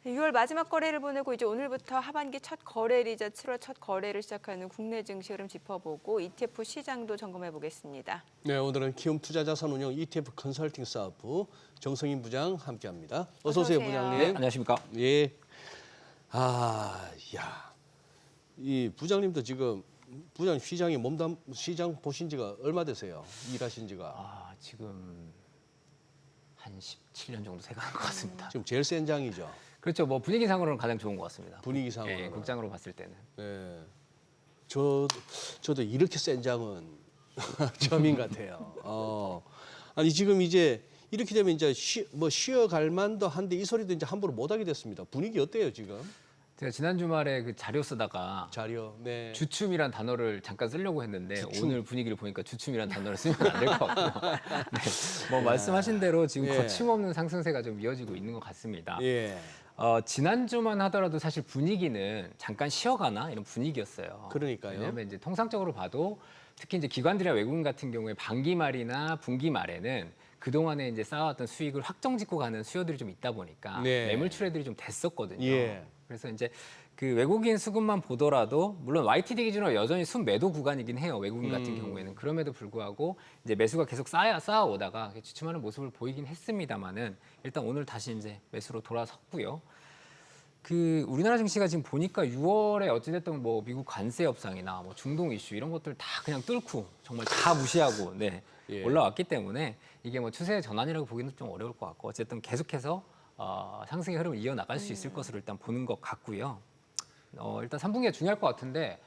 6월 마지막 거래를 보내고 이제 오늘부터 하반기 첫 거래일이자 7월 첫 거래를 시작하는 국내 증시 흐름 짚어보고 ETF 시장도 점검해 보겠습니다. 네, 오늘은 키움 투자자산운용 ETF 컨설팅 사업부 정성인 부장 함께합니다. 어서 오세요, 부장님. 네, 안녕하십니까? 예. 이 부장님도 지금 부장 시장 보신 지가 얼마 되세요? 일하신 지가? 지금 한 17년 정도 돼가는 것 같습니다. 지금 제일 센 장이죠. 그렇죠. 뭐 분위기상으로는 가장 좋은 것 같습니다. 분위기상으로. 예, 국장으로 봤을 때는. 예. 저도 이렇게 센 장은 처음인 것 같아요. 아니 지금 이제 이렇게 되면 이제 쉬어갈 만도 한데 이 소리도 이제 함부로 못 하게 됐습니다. 분위기 어때요 지금? 제가 지난 주말에 그 자료 쓰다가 자료. 네. 주춤이란 단어를 잠깐 쓰려고 했는데 주춤. 오늘 분위기를 보니까 주춤이란 단어를 쓰면 안 될 것 같고요. 네, 뭐 말씀하신 대로 지금 예. 거침없는 상승세가 좀 이어지고 있는 것 같습니다. 예. 지난주만 하더라도 사실 분위기는 잠깐 쉬어가나 이런 분위기였어요. 그러니까요. 왜냐하면 이제 통상적으로 봐도 특히 이제 기관들이나 외국인 같은 경우에 반기 말이나 분기 말에는 그동안에 이제 쌓아왔던 수익을 확정 짓고 가는 수요들이 좀 있다 보니까 네. 매물 출회들이 좀 됐었거든요. 예. 그래서 이제 그 외국인 수급만 보더라도 물론 YTD 기준으로 여전히 순매도 구간이긴 해요. 외국인 같은 경우에는 그럼에도 불구하고 이제 매수가 계속 쌓아오다가 주춤하는 모습을 보이긴 했습니다만은 일단 오늘 다시 이제 매수로 돌아섰고요. 그 우리나라 증시가 지금 보니까 6월에 어찌됐든 뭐 미국 관세 협상이나 뭐 중동 이슈 이런 것들 다 그냥 뚫고 정말 다 무시하고 예. 올라왔기 때문에 이게 뭐 추세의 전환이라고 보기는 좀 어려울 것 같고 어쨌든 계속해서 상승의 흐름을 이어나갈 수 있을 것으로 일단 보는 것 같고요. 일단 3분기가 중요할 것 같은데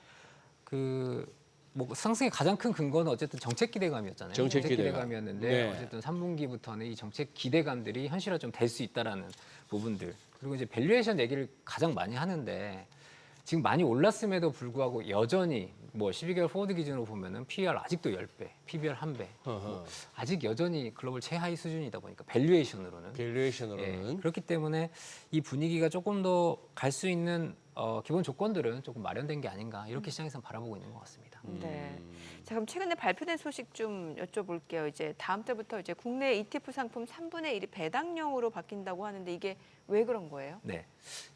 뭐 상승의 가장 큰 근거는 어쨌든 정책 기대감이었잖아요. 정책 기대감이었는데 네. 어쨌든 3분기부터는 이 정책 기대감들이 현실화 좀 될 수 있다라는 부분들 그리고 이제 밸류에이션 얘기를 가장 많이 하는데 지금 많이 올랐음에도 불구하고 여전히 뭐 12개월 포워드 기준으로 보면은 PER 아직도 10배, PBR 1배. 뭐 아직 여전히 글로벌 최하위 수준이다 보니까 밸류에이션으로는. 밸류에이션으로는. 예, 그렇기 때문에 이 분위기가 조금 더 갈 수 있는 기본 조건들은 조금 마련된 게 아닌가 이렇게 시장에서는 바라보고 있는 것 같습니다. 네. 자, 그럼 최근에 발표된 소식 좀 여쭤볼게요. 이제 다음 달부터 이제 국내 ETF 상품 3분의 1이 배당형으로 바뀐다고 하는데 이게 왜 그런 거예요? 네.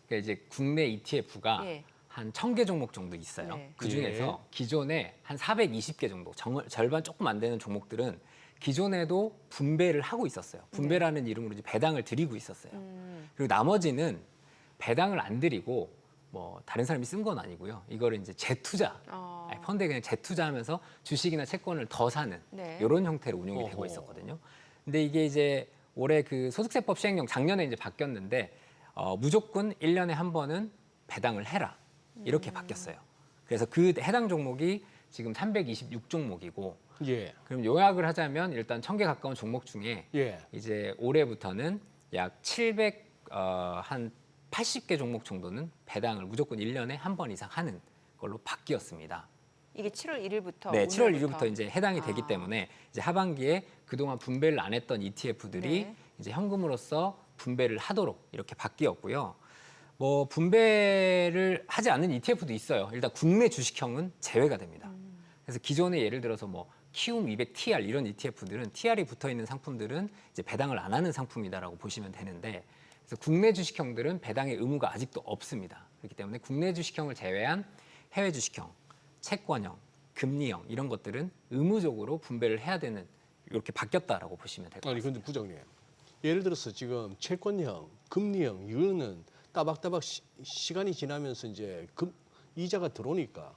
그러니까 이제 국내 ETF가 예. 한 1000개 종목 정도 있어요. 네. 그중에서 기존에 한 420개 정도, 절반 조금 안 되는 종목들은 기존에도 분배를 하고 있었어요. 분배라는 이름으로 이제 배당을 드리고 있었어요. 그리고 나머지는 배당을 안 드리고 뭐 다른 사람이 쓴 건 아니고요. 이거를 이제 재투자, 펀드에 그냥 재투자하면서 주식이나 채권을 더 사는 네. 이런 형태로 운영이 되고 있었거든요. 근데 이게 이제 올해 그 소득세법 시행령 작년에 이제 바뀌었는데 무조건 1년에 한 번은 배당을 해라. 이렇게 바뀌었어요. 그래서 그 해당 종목이 지금 326종목이고 예. 그럼 요약을 하자면 일단 1000개 가까운 종목 중에 예. 이제 올해부터는 약 80개 종목 정도는 배당을 무조건 1년에 한 번 이상 하는 걸로 바뀌었습니다. 이게 7월 1일부터 네, 7월 오늘부터. 1일부터 이제 해당이 되기 때문에 이제 하반기에 그동안 분배를 안 했던 ETF들이 네. 이제 현금으로서 분배를 하도록 이렇게 바뀌었고요. 뭐 분배를 하지 않는 ETF도 있어요. 일단 국내 주식형은 제외가 됩니다. 그래서 기존에 예를 들어서 뭐 키움 200 TR 이런 ETF들은 TR이 붙어 있는 상품들은 이제 배당을 안 하는 상품이다라고 보시면 되는데 그래서 국내 주식형들은 배당의 의무가 아직도 없습니다. 그렇기 때문에 국내 주식형을 제외한 해외 주식형, 채권형, 금리형 이런 것들은 의무적으로 분배를 해야 되는 이렇게 바뀌었다라고 보시면 될 것 아니 같습니다. 근데 부장님, 예를 들어서 지금 채권형, 금리형 이거는 따박따박 시간이 지나면서 이제 이자가 들어오니까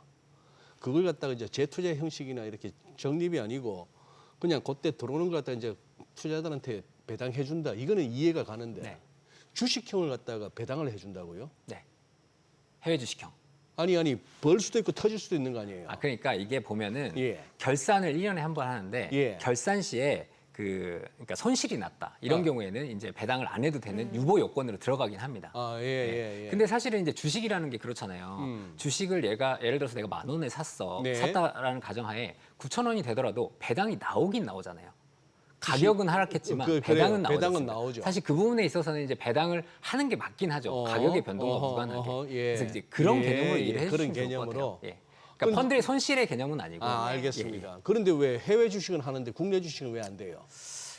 그걸 갖다가 이제 재투자 형식이나 이렇게 적립이 아니고 그냥 그때 들어오는 걸 갖다가 이제 투자자들한테 배당해 준다. 이거는 이해가 가는데 네. 주식형을 갖다가 배당을 해 준다고요? 네, 해외 주식형. 아니 벌 수도 있고 터질 수도 있는 거 아니에요? 그러니까 이게 보면은 예. 결산을 1년에 한 번 하는데 예. 결산 시에 그러니까 손실이 났다. 이런 경우에는 이제 배당을 안 해도 되는 유보 요건으로 들어가긴 합니다. 예. 근데 사실은 이제 주식이라는 게 그렇잖아요. 주식을 예를 들어서 내가 10,000원에 샀어. 네. 샀다라는 가정하에 9,000원이 되더라도 배당이 나오긴 나오잖아요. 가격은 하락했지만 그래요. 배당은 배당은 나오죠. 나오죠. 사실 그 부분에 있어서는 이제 배당을 하는 게 맞긴 하죠. 가격의 변동과 무관하게. 예. 그래서 이제 그런 예, 개념으로 예. 이해를 그런 해주시면 좋을 것 개념으로. 같아요. 예. 그러니까 펀드의 손실의 개념은 아니고. 알겠습니다. 그런데 왜 해외 주식은 하는데 국내 주식은 왜 안 돼요?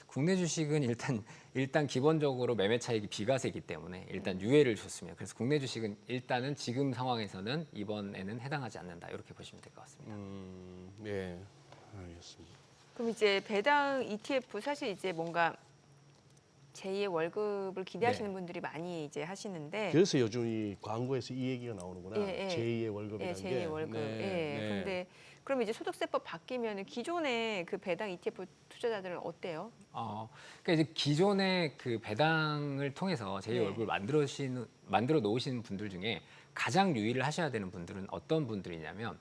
국내 주식은 일단 일단 기본적으로 매매 차익이 비과세이기 때문에 일단 유예를 줬습니다. 그래서 국내 주식은 일단은 지금 상황에서는 이번에는 해당하지 않는다. 이렇게 보시면 될 것 같습니다. 네, 알겠습니다. 그럼 이제 배당 ETF 사실 이제 뭔가 제2의 월급을 기대하시는 네. 분들이 많이 이제 하시는데 그래서 요즘 이 광고에서 이 얘기가 나오는구나. 예, 예. 제2의 월급이라는 예, 게. 제2의 월급. 네, 예. 네. 그런데 그럼 이제 소득세법 바뀌면 기존의 그 배당 ETF 투자자들은 어때요? 그러니까 이제 기존의 그 배당을 통해서 제2 네. 월급을 만들어 놓으시는 분들 중에 가장 유의를 하셔야 되는 분들은 어떤 분들이냐면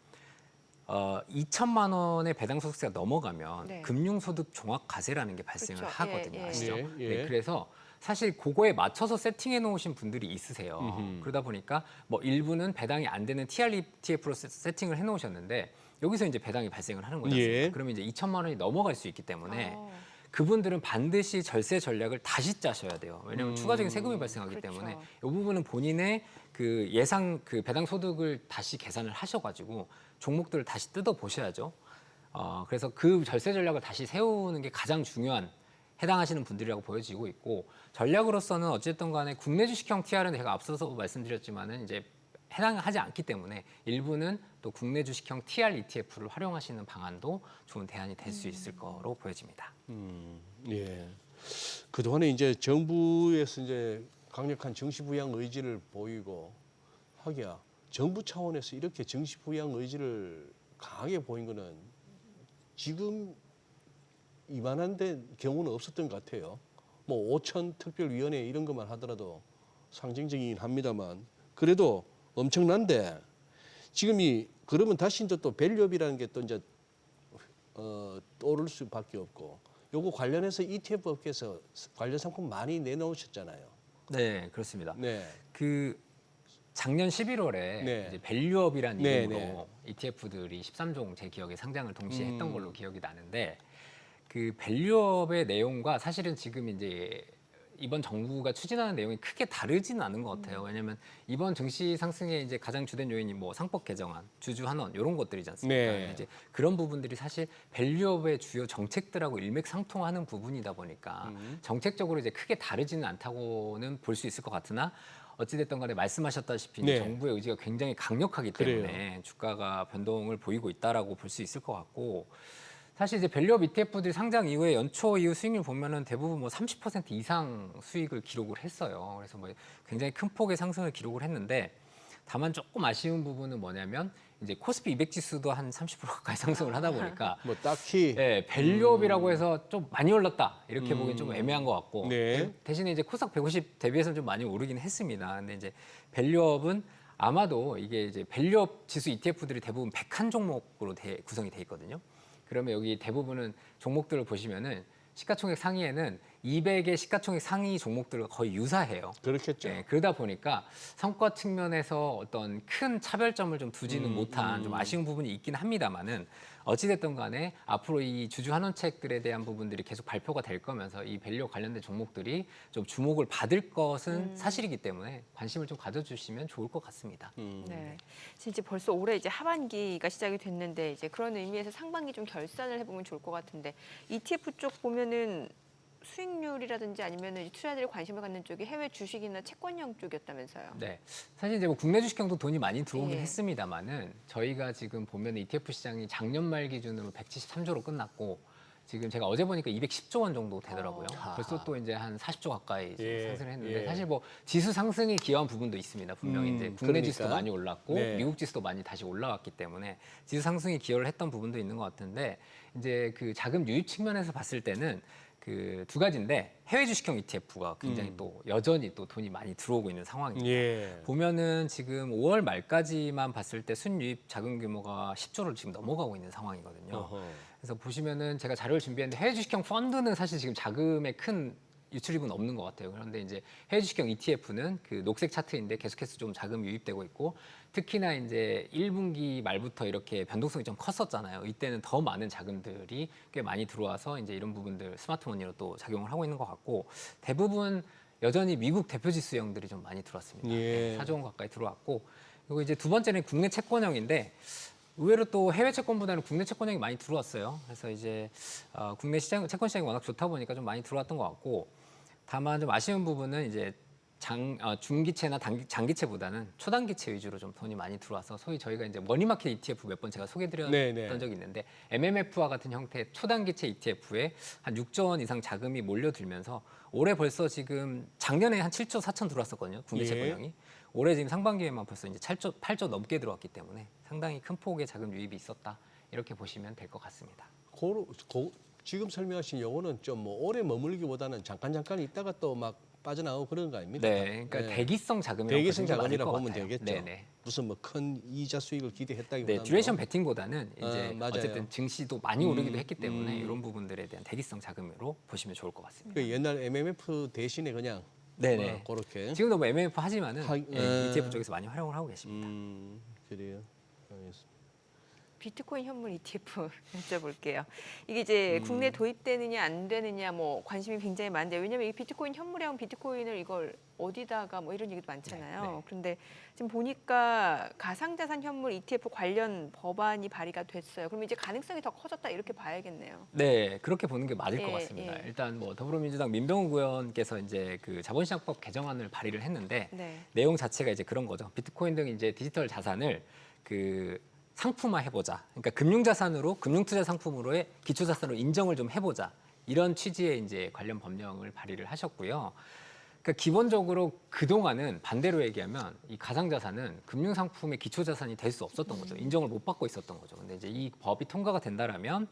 2천만 원의 배당 소득세가 넘어가면 네. 금융소득 종합과세라는 게 발생을 그렇죠. 하거든요. 예, 예. 아시죠? 예, 예. 네, 그래서 사실 그거에 맞춰서 세팅해 놓으신 분들이 있으세요. 음흠. 그러다 보니까 뭐 일부는 배당이 안 되는 TRETF로 세팅을 해 놓으셨는데 여기서 이제 배당이 발생을 하는 거죠. 예. 그러면 이제 2천만 원이 넘어갈 수 있기 때문에 어, 그분들은 반드시 절세 전략을 다시 짜셔야 돼요. 왜냐하면 추가적인 세금이 발생하기 그렇죠. 때문에 이 부분은 본인의 그 예상 그 배당 소득을 다시 계산을 하셔가지고 종목들을 다시 뜯어 보셔야죠. 그래서 그 절세 전략을 다시 세우는 게 가장 중요한 해당하시는 분들이라고 보여지고 있고 전략으로서는 어쨌든 간에 국내 주식형 TR은 제가 앞서서 말씀드렸지만은 이제 해당하지 않기 때문에 일부는 또 국내 주식형 TR ETF를 활용하시는 방안도 좋은 대안이 될 수 있을 거로 보여집니다. 예. 그동안에 이제 정부에서 이제 강력한 정시 부양 의지를 보이고 하기야 정부 차원에서 이렇게 정시 부양 의지를 강하게 보인 거는 지금 이만한 데 경우는 없었던 것 같아요. 뭐 5천 특별위원회 이런 것만 하더라도 상징적이긴 합니다만 그래도 엄청난데 지금이 그러면 다시 이제 또 밸류업이라는 게 또 이제 떠오를 수밖에 없고 요거 관련해서 ETF 업계에서 관련 상품 많이 내놓으셨잖아요. 네, 그렇습니다. 네. 그 작년 11월에 네. 이제 밸류업이라는 네, 이름으로 네. ETF들이 13종 제 기억에 상장을 동시에 했던 걸로 기억이 나는데 그 밸류업의 내용과 사실은 지금 이제 이번 정부가 추진하는 내용이 크게 다르지는 않은 것 같아요. 왜냐하면 이번 증시 상승의 이제 가장 주된 요인이 뭐 상법 개정안, 주주 환원 이런 것들이지 않습니까? 네. 이제 그런 부분들이 사실 밸류업의 주요 정책들하고 일맥상통하는 부분이다 보니까 정책적으로 이제 크게 다르지는 않다고는 볼 수 있을 것 같으나 어찌됐든 간에 말씀하셨다시피 네. 정부의 의지가 굉장히 강력하기 때문에 주가가 변동을 보이고 있다라고 볼 수 있을 것 같고 사실 이제 밸류업 ETF들이 상장 이후에 연초 이후 수익률 보면은 대부분 뭐 30% 이상 수익을 기록을 했어요. 그래서 뭐 굉장히 큰 폭의 상승을 기록을 했는데 다만 조금 아쉬운 부분은 뭐냐면 이제 코스피 200 지수도 한 30% 가까이 상승을 하다 보니까 뭐 딱히 예, 밸류업이라고 해서 좀 많이 올랐다 이렇게 보기엔 좀 애매한 것 같고 네. 대신에 이제 코스닥 150 대비해서는 좀 많이 오르긴 했습니다. 근데 이제 밸류업은 아마도 이게 이제 밸류업 지수 ETF들이 대부분 101 종목으로 구성이 돼 있거든요. 그러면 여기 대부분은 종목들을 보시면은 시가총액 상위에는 200의 시가총액 상위 종목들과 거의 유사해요. 그렇겠죠. 예, 그러다 보니까 성과 측면에서 어떤 큰 차별점을 좀 두지는 못한 좀 아쉬운 부분이 있긴 합니다만은 어찌됐든 간에 앞으로 이 주주 환원책들에 대한 부분들이 계속 발표가 될 거면서 이 밸류 관련된 종목들이 좀 주목을 받을 것은 사실이기 때문에 관심을 좀 가져주시면 좋을 것 같습니다. 네. 이제 벌써 올해 이제 하반기가 시작이 됐는데 이제 그런 의미에서 상반기 좀 결산을 해보면 좋을 것 같은데 ETF 쪽 보면은 수익률이라든지 아니면 투자자들이 관심을 갖는 쪽이 해외 주식이나 채권형 쪽이었다면서요. 네, 사실 이제 뭐 국내 주식형도 돈이 많이 들어오긴 예. 했습니다만은 저희가 지금 보면 ETF 시장이 작년 말 기준으로 173조로 끝났고 지금 제가 어제 보니까 210조 원 정도 되더라고요. 벌써 또 이제 한 40조 가까이 지금 예, 상승을 했는데 예. 사실 뭐 지수 상승이 기여한 부분도 있습니다. 분명히 이제 국내 그러니까. 지수도 많이 올랐고 네. 미국 지수도 많이 다시 올라왔기 때문에 지수 상승이 기여를 했던 부분도 있는 것 같은데 이제 그 자금 유입 측면에서 봤을 때는 그 두 가지인데 해외 주식형 ETF가 굉장히 또 여전히 또 돈이 많이 들어오고 있는 상황입니다. 예. 보면은 지금 5월 말까지만 봤을 때 순유입 자금 규모가 10조를 지금 넘어가고 있는 상황이거든요. 어허. 그래서 보시면은 제가 자료를 준비했는데 해외 주식형 펀드는 사실 지금 자금의 큰 유출입은 없는 것 같아요. 그런데 이제 해외 주식형 ETF는 그 녹색 차트인데 계속해서 좀 자금 유입되고 있고 특히나 이제 1분기 말부터 이렇게 변동성이 좀 컸었잖아요. 이때는 더 많은 자금들이 꽤 많이 들어와서 이제 이런 부분들 스마트머니로 또 작용을 하고 있는 것 같고 대부분 여전히 미국 대표 지수형들이 좀 많이 들어왔습니다. 예. 4조 원 가까이 들어왔고 그리고 이제 두 번째는 국내 채권형인데 의외로 또 해외 채권보다는 국내 채권형이 많이 들어왔어요. 그래서 이제 국내 시장 채권 시장이 워낙 좋다 보니까 좀 많이 들어왔던 것 같고 다만 좀 아쉬운 부분은 이제 중기채나 장기채보다는 초단기채 위주로 좀 돈이 많이 들어와서 소위 저희가 이제 머니마켓 ETF 몇 번 제가 소개드렸던 네네. 적이 있는데 MMF와 같은 형태의 초단기채 ETF에 한 6조 원 이상 자금이 몰려들면서 올해 벌써 지금 작년에 한 7조 4천 들어왔었거든요. 국내 예. 채권량이. 올해 지금 상반기에만 벌써 이제 8조 넘게 들어왔기 때문에 상당히 큰 폭의 자금 유입이 있었다. 이렇게 보시면 될 것 같습니다. 지금 설명하신 요거는 좀 뭐 오래 머물기보다는 잠깐 있다가 또 막 빠져나오고 그런 거 아닙니까? 네, 그러니까 네. 대기성 자금이라고 대기성 보시는 게 맞을 자금이라 것 보면 같아요. 되겠죠. 네네. 무슨 뭐 큰 이자 수익을 기대했다기보다는 네, 듀레이션 베팅보다는 이제 맞아요. 어쨌든 증시도 많이 오르기도 했기 때문에 음. 이런 부분들에 대한 대기성 자금으로 보시면 좋을 것 같습니다. 그 옛날 MMF 대신에 그냥 네네. 그렇게 지금도 뭐 MMF 하지만은 예. ETF 쪽에서 많이 활용을 하고 계십니다. 그래요. 알겠습니다. 비트코인 현물 ETF 여쭤볼게요. 이게 이제 국내 도입되느냐 안 되느냐 뭐 관심이 굉장히 많은데 왜냐면 이 비트코인 현물이랑 비트코인을 이걸 어디다가 뭐 이런 얘기도 많잖아요. 네. 그런데 지금 보니까 가상자산 현물 ETF 관련 법안이 발의가 됐어요. 그럼 이제 가능성이 더 커졌다 이렇게 봐야겠네요. 네, 그렇게 보는 게 맞을 것 예, 같습니다. 예. 일단 뭐 더불어민주당 민병욱 의원께서 이제 그 자본시장법 개정안을 발의를 했는데 네. 내용 자체가 이제 그런 거죠. 비트코인 등 이제 디지털 자산을 그 상품화 해보자. 그러니까 금융자산으로 금융투자 상품으로의 기초자산으로 인정을 좀 해보자. 이런 취지의 이제 관련 법령을 발의를 하셨고요. 그러니까 기본적으로 그 동안은 반대로 얘기하면 이 가상자산은 금융상품의 기초자산이 될 수 없었던 거죠. 인정을 못 받고 있었던 거죠. 근데 이제 이 법이 통과가 된다라면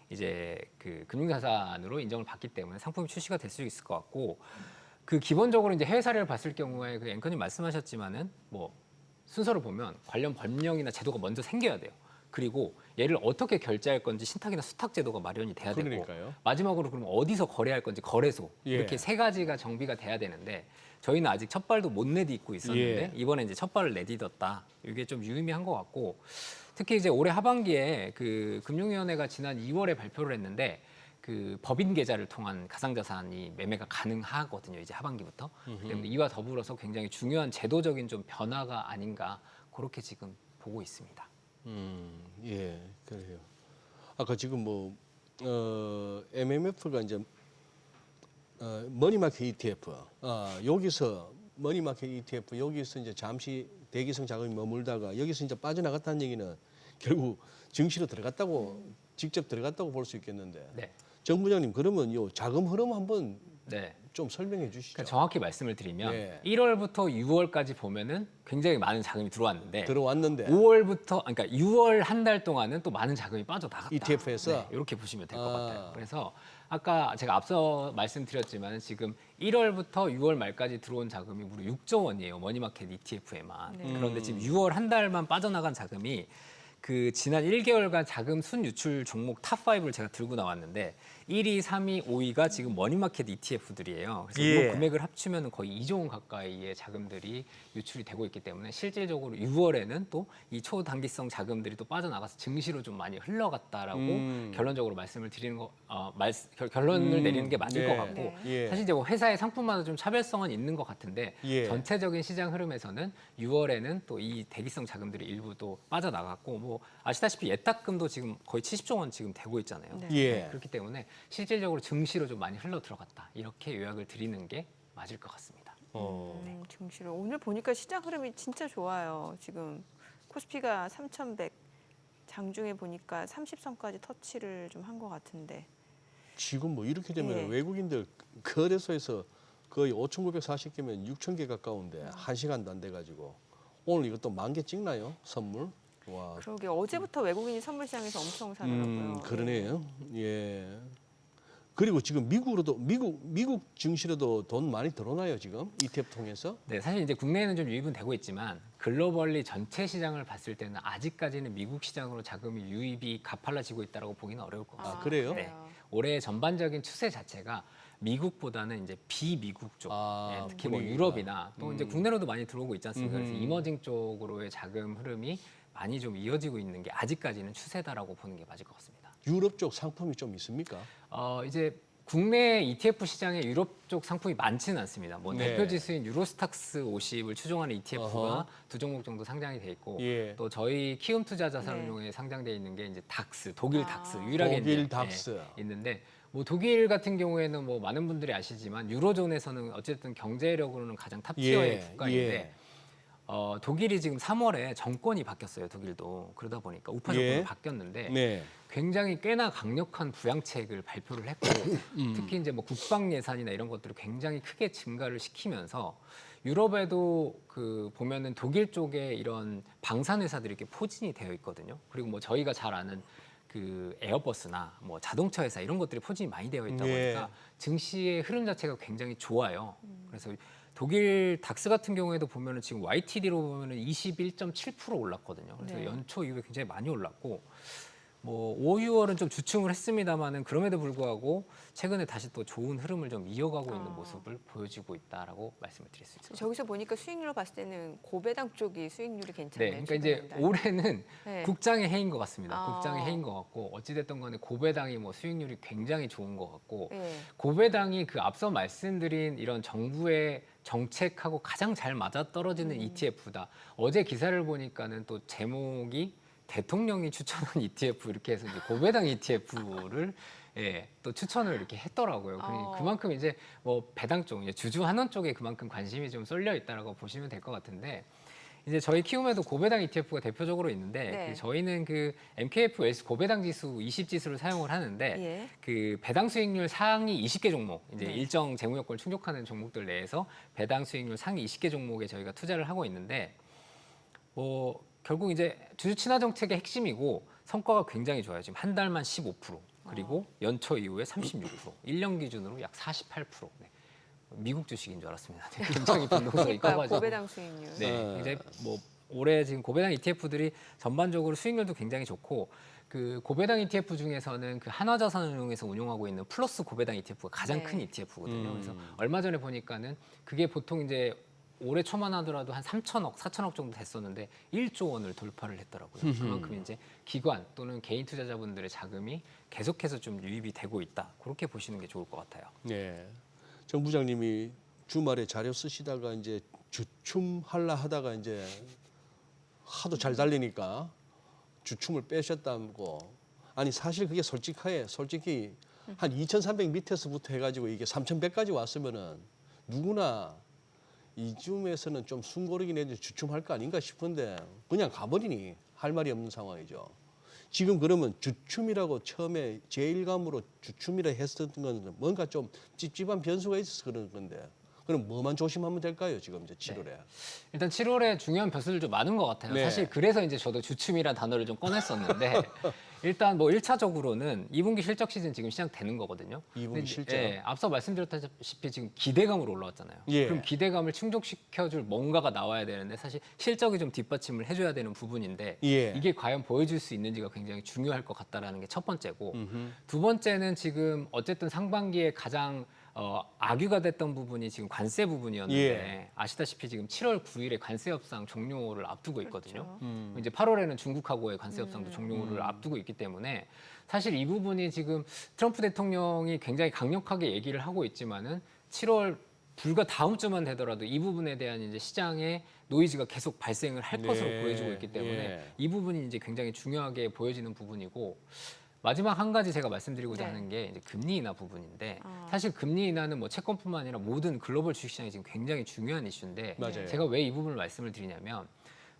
이제 그 금융자산으로 인정을 받기 때문에 상품이 출시가 될 수 있을 것 같고 그 기본적으로 이제 해외 사례를 봤을 경우에 그 앵커님 말씀하셨지만은 뭐 순서를 보면 관련 법령이나 제도가 먼저 생겨야 돼요. 그리고 얘를 어떻게 결제할 건지 신탁이나 수탁 제도가 마련이 돼야 되고 그러니까요. 마지막으로 그럼 어디서 거래할 건지 거래소 예. 이렇게 세 가지가 정비가 돼야 되는데 저희는 아직 첫 발도 못 내딛고 있었는데 예. 이번에 이제 첫 발을 내딛었다. 이게 좀 유의미한 것 같고 특히 이제 올해 하반기에 그 금융위원회가 지난 2월에 발표를 했는데 그 법인 계좌를 통한 가상자산이 매매가 가능하거든요. 이제 하반기부터. 때문에 이와 더불어서 굉장히 중요한 제도적인 좀 변화가 아닌가 그렇게 지금 보고 있습니다. 예, 그래요. 아까 지금 뭐 MMF가 이제 머니마켓 ETF, 여기서 머니마켓 ETF 여기서 이제 잠시 대기성 자금이 머물다가 여기서 이제 빠져나갔다는 얘기는 결국 증시로 들어갔다고 직접 들어갔다고 볼 수 있겠는데. 네. 정 부장님 그러면 요 자금 흐름 한번 네. 좀 설명해 주시죠. 그러니까 정확히 말씀을 드리면 네. 1월부터 6월까지 보면은 굉장히 많은 자금이 들어왔는데 들어왔는데 5월부터 그러니까 6월 한 달 동안은 또 많은 자금이 빠져나갔다. ETF에서? 네, 이렇게 보시면 될 것 아. 같아요. 그래서 아까 제가 앞서 말씀드렸지만 지금 1월부터 6월 말까지 들어온 자금이 무려 6조 원이에요. 머니마켓 ETF에만. 네. 그런데 지금 6월 한 달만 빠져나간 자금이 그 지난 1개월간 자금 순유출 종목 탑5를 제가 들고 나왔는데 1위, 3위, 5위가 지금 머니마켓 ETF들이에요. 그래서 예. 이 금액을 합치면 거의 2조 원 가까이의 자금들이 유출이 되고 있기 때문에 실질적으로 6월에는 또 이 초단기성 자금들이 또 빠져나가서 증시로 좀 많이 흘러갔다라고 결론적으로 말씀을 드리는 거, 결론을 내리는 게 맞을 것 같고 네. 예. 사실 이제 뭐 회사의 상품마다 좀 차별성은 있는 것 같은데 예. 전체적인 시장 흐름에서는 6월에는 또 이 대기성 자금들이 일부 또 빠져나갔고 뭐 아시다시피 예탁금도 지금 거의 70조 원 지금 되고 있잖아요. 네. 예. 그렇기 때문에 실질적으로 증시로 좀 많이 흘러 들어갔다 이렇게 요약을 드리는 게 맞을 것 같습니다. 증시로 오늘 보니까 시장 흐름이 진짜 좋아요. 지금 코스피가 3,100 장중에 보니까 30선까지 터치를 좀 한 것 같은데. 지금 뭐 이렇게 되면 예. 외국인들 거래소에서 거의 5,940개면 6,000개 가까운데 1시간도 안 돼가지고 오늘 이것도 10,000개 찍나요? 선물? 와. 그러게 어제부터 외국인이 선물 시장에서 엄청 사더라고요. 그러네요. 예. 그리고 지금 미국으로도 미국 증시로도 돈 많이 들어오나요 지금 ETF 통해서? 네, 사실 이제 국내에는 좀 유입은 되고 있지만 글로벌리 전체 시장을 봤을 때는 아직까지는 미국 시장으로 자금이 유입이 가팔라지고 있다고 보기는 어려울 것 같습니다. 그래요? 네. 올해 전반적인 추세 자체가 미국보다는 이제 비미국 쪽, 예, 특히 뭐 분위기가. 유럽이나 또 이제 국내로도 많이 들어오고 있지 않습니까? 그래서 이머징 쪽으로의 자금 흐름이 많이 좀 이어지고 있는 게 아직까지는 추세다라고 보는 게 맞을 것 같습니다. 유럽 쪽 상품이 좀 있습니까? 이제 국내 ETF 시장에 유럽 쪽 상품이 많지는 않습니다. 뭐 네. 대표 지수인 유로스탁스 50을 추종하는 ETF가 어허. 두 종목 정도 상장이 돼 있고 예. 또 저희 키움 투자자산운용에 상장돼 있는 게 이제 닥스, 독일 아. 닥스 유일하게 독일 이제, 닥스. 있는데 뭐 독일 같은 경우에는 뭐 많은 분들이 아시지만 유로존에서는 어쨌든 경제력으로는 가장 탑티어의 국가인데 독일이 지금 3월에 정권이 바뀌었어요. 독일도 그러다 보니까 우파 정권이 바뀌었는데 네. 굉장히 꽤나 강력한 부양책을 발표를 했고 특히 이제 뭐 국방 예산이나 이런 것들을 굉장히 크게 증가를 시키면서 유럽에도 그 보면은 독일 쪽에 이런 방산 회사들이 이렇게 포진이 되어 있거든요. 그리고 뭐 저희가 잘 아는 그 에어버스나 뭐 자동차 회사 이런 것들이 포진이 많이 되어 있다 보니까 증시의 흐름 자체가 굉장히 좋아요. 그래서 독일 닥스 같은 경우에도 보면은 지금 YTD로 보면은 21.7% 올랐거든요. 그래서 네. 연초 이후에 굉장히 많이 올랐고 뭐 5, 6월은 좀 주춤을 했습니다만은 그럼에도 불구하고 최근에 다시 또 좋은 흐름을 좀 이어가고 있는 모습을 보여주고 있다라고 말씀을 드릴 수 있습니다. 저기서 보니까 수익률로 봤을 때는 고배당 쪽이 수익률이 괜찮네요. 네, 그러니까 이제 최근 한 달. 올해는 네. 국장의 해인 것 같습니다. 아. 국장의 해인 것 같고 어찌됐든 간에 고배당이 뭐 수익률이 굉장히 좋은 것 같고 네. 고배당이 그 앞서 말씀드린 이런 정부의 정책하고 가장 잘 맞아떨어지는 ETF다. 어제 기사를 보니까는 또 제목이 대통령이 추천한 ETF 이렇게 해서 이제 고배당 ETF를 또 추천을 이렇게 했더라고요. 그만큼 이제 뭐 배당 쪽, 이제 주주 환원 쪽에 그만큼 관심이 좀 쏠려 있다라고 보시면 될 것 같은데 이제 저희 키움에도 고배당 ETF가 대표적으로 있는데 네. 저희는 그 MKF 웰스 고배당 지수 20 지수를 사용을 하는데 예. 그 배당 수익률 상위 20개 종목, 이제 네. 일정 재무 요건을 충족하는 종목들 내에서 배당 수익률 상위 20개 종목에 저희가 투자를 하고 있는데 뭐 결국 이제 주주 친화 정책의 핵심이고 성과가 굉장히 좋아요. 지금 한 달만 15%, 그리고 연초 이후에 36%, 1년 기준으로 약 48%. 네. 미국 주식인 줄 알았습니다. 네, 굉장히 변동성이 그러니까요. 커가지고. 고배당 수익률. 네, 이제 뭐 올해 지금 고배당 ETF들이 전반적으로 수익률도 굉장히 좋고 그 고배당 ETF 중에서는 그 한화자산운용에서 운용하고 있는 플러스 고배당 ETF가 가장 네. 큰 ETF거든요. 그래서 얼마 전에 보니까는 그게 보통 이제 올해 초만 하더라도 한 3천억, 4천억 정도 됐었는데 1조 원을 돌파를 했더라고요. 그만큼 이제 기관 또는 개인 투자자분들의 자금이 계속해서 좀 유입이 되고 있다. 그렇게 보시는 게 좋을 것 같아요. 네. 정 부장님이 주말에 자료 쓰시다가 이제 주춤할라 하다가 이제 하도 잘 달리니까 주춤을 빼셨다고. 아니 사실 그게 솔직히 한 2,300 밑에서부터 해가지고 이게 3,100까지 왔으면은 누구나 이쯤에서는 좀 숨고르긴 해도 주춤할 거 아닌가 싶은데 그냥 가버리니 할 말이 없는 상황이죠. 지금 그러면 주춤이라고 처음에 제1감으로 주춤이라 했었던 건 뭔가 좀 찝찝한 변수가 있어서 그런 건데 그럼 뭐만 조심하면 될까요? 지금 이제 7월에. 네. 일단 7월에 중요한 변수들 좀 많은 것 같아요. 네. 사실 그래서 이제 저도 주춤이라는 단어를 좀 꺼냈었는데 일단 뭐 1차적으로는 2분기 실적 시즌 지금 시작되는 거거든요. 2분기 근데 실적. 예, 앞서 말씀드렸다시피 지금 기대감으로 올라왔잖아요. 예. 그럼 기대감을 충족시켜줄 뭔가가 나와야 되는데 사실 실적이 좀 뒷받침을 해줘야 되는 부분인데 예. 이게 과연 보여줄 수 있는지가 굉장히 중요할 것 같다라는 게 첫 번째고 두 번째는 지금 어쨌든 상반기에 가장 악유가 됐던 부분이 지금 관세 부분이었는데 예. 아시다시피 지금 7월 9일에 관세 협상 종료를 앞두고 있거든요. 그렇죠. 이제 8월에는 중국하고의 관세 협상도 종료를 앞두고 있기 때문에 사실 이 부분이 지금 트럼프 대통령이 굉장히 강력하게 얘기를 하고 있지만은 7월 불과 다음 주만 되더라도 이 부분에 대한 이제 시장의 노이즈가 계속 발생을 할 네. 것으로 보여지고 있기 때문에 예. 이 부분이 이제 굉장히 중요하게 보여지는 부분이고 마지막 한 가지 제가 말씀드리고자 네. 하는 게 이제 금리 인하 부분인데 아. 사실 금리 인하는 뭐 채권뿐만 아니라 모든 글로벌 주식시장이 지금 굉장히 중요한 이슈인데 맞아요. 제가 왜 이 부분을 말씀을 드리냐면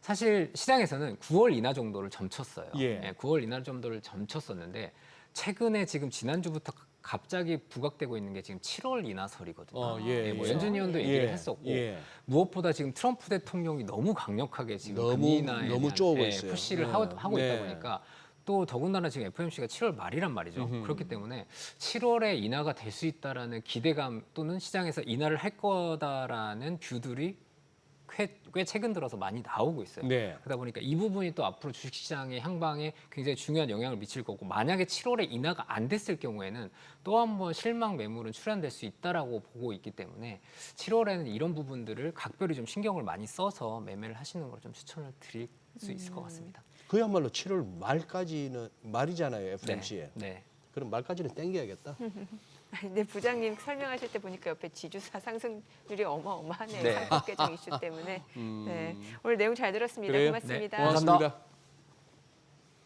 사실 시장에서는 9월 인하 정도를 점쳤어요. 예. 네, 9월 인하 정도를 점쳤었는데 최근에 지금 지난주부터 갑자기 부각되고 있는 게 지금 7월 인하설이거든요. 예. 뭐 예. 연준 의원도 예. 얘기를 했었고 예. 무엇보다 지금 트럼프 대통령이 너무 강력하게 지금 너무- 금리 인하에 너무 대한, 쪼고 있어요. 푸시를 네. 하고 네. 있다 보니까 또 더군다나 지금 FOMC가 7월 말이란 말이죠. 그렇기 때문에 7월에 인하가 될 수 있다라는 기대감 또는 시장에서 인하를 할 거다라는 뷰들이 꽤 최근 들어서 많이 나오고 있어요. 네. 그러다 보니까 이 부분이 또 앞으로 주식시장의 향방에 굉장히 중요한 영향을 미칠 거고 만약에 7월에 인하가 안 됐을 경우에는 또 한 번 실망 매물은 출현될 수 있다라고 보고 있기 때문에 7월에는 이런 부분들을 각별히 좀 신경을 많이 써서 매매를 하시는 걸 좀 추천을 드릴 수 있을 것 같습니다. 그야말로 7월 말까지는 말이잖아요, FOMC에. 네. 그럼 말까지는 땡겨야겠다. 근데 부장님 설명하실 때 보니까 옆에 지주사 상승률이 어마어마하네요. 네. 상법 개정 이슈 때문에. 네. 오늘 내용 잘 들었습니다. 그래요? 고맙습니다. 네, 고맙습니다. 고맙습니다.